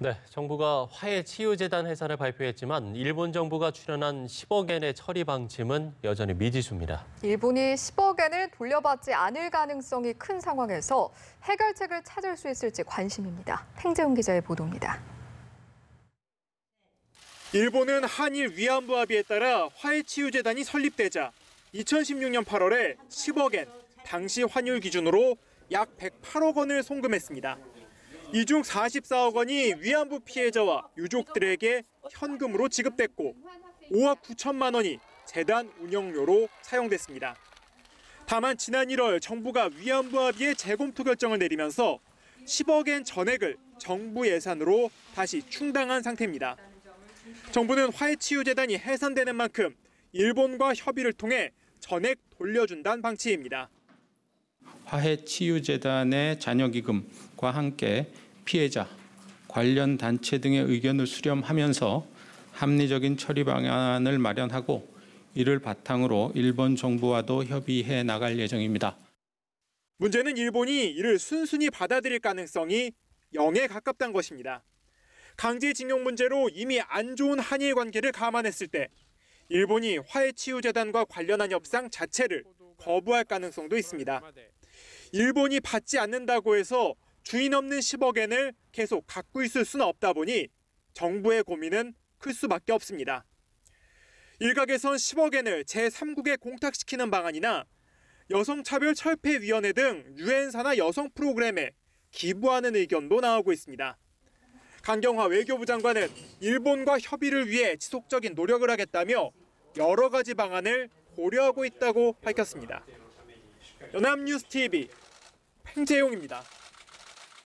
네, 정부가 화해치유재단 해산을 발표했지만 일본 정부가 출연한 10억엔의 처리 방침은 여전히 미지수입니다. 일본이 10억엔을 돌려받지 않을 가능성이 큰 상황에서 해결책을 찾을 수 있을지 관심입니다. 팽재훈 기자의 보도입니다. 일본은 한일 위안부 합의에 따라 화해치유재단이 설립되자 2016년 8월에 10억엔, 당시 환율 기준으로 약 108억 원을 송금했습니다. 이 중 44억 원이 위안부 피해자와 유족들에게 현금으로 지급됐고 5억 9천만 원이 재단 운영료로 사용됐습니다. 다만 지난 1월 정부가 위안부 합의의 재검토 결정을 내리면서 10억엔 전액을 정부 예산으로 다시 충당한 상태입니다. 정부는 화해치유재단이 해산되는 만큼 일본과 협의를 통해 전액 돌려준다는 방침입니다. 화해치유재단의 잔여기금과 함께 피해자, 관련 단체 등의 의견을 수렴하면서 합리적인 처리 방안을 마련하고 이를 바탕으로 일본 정부와도 협의해 나갈 예정입니다. 문제는 일본이 이를 순순히 받아들일 가능성이 0에 가깝다는 것입니다. 강제징용 문제로 이미 안 좋은 한일 관계를 감안했을 때 일본이 화해치유재단과 관련한 협상 자체를 거부할 가능성도 있습니다. 일본이 받지 않는다고 해서 주인 없는 10억엔을 계속 갖고 있을 수는 없다 보니 정부의 고민은 클 수밖에 없습니다. 일각에선 10억엔을 제3국에 공탁시키는 방안이나 여성차별철폐위원회 등 유엔사나 여성 프로그램에 기부하는 의견도 나오고 있습니다. 강경화 외교부 장관은 일본과 협의를 위해 지속적인 노력을 하겠다며 여러 가지 방안을 고려하고 있다고 밝혔습니다. 연합뉴스TV 팽재용입니다.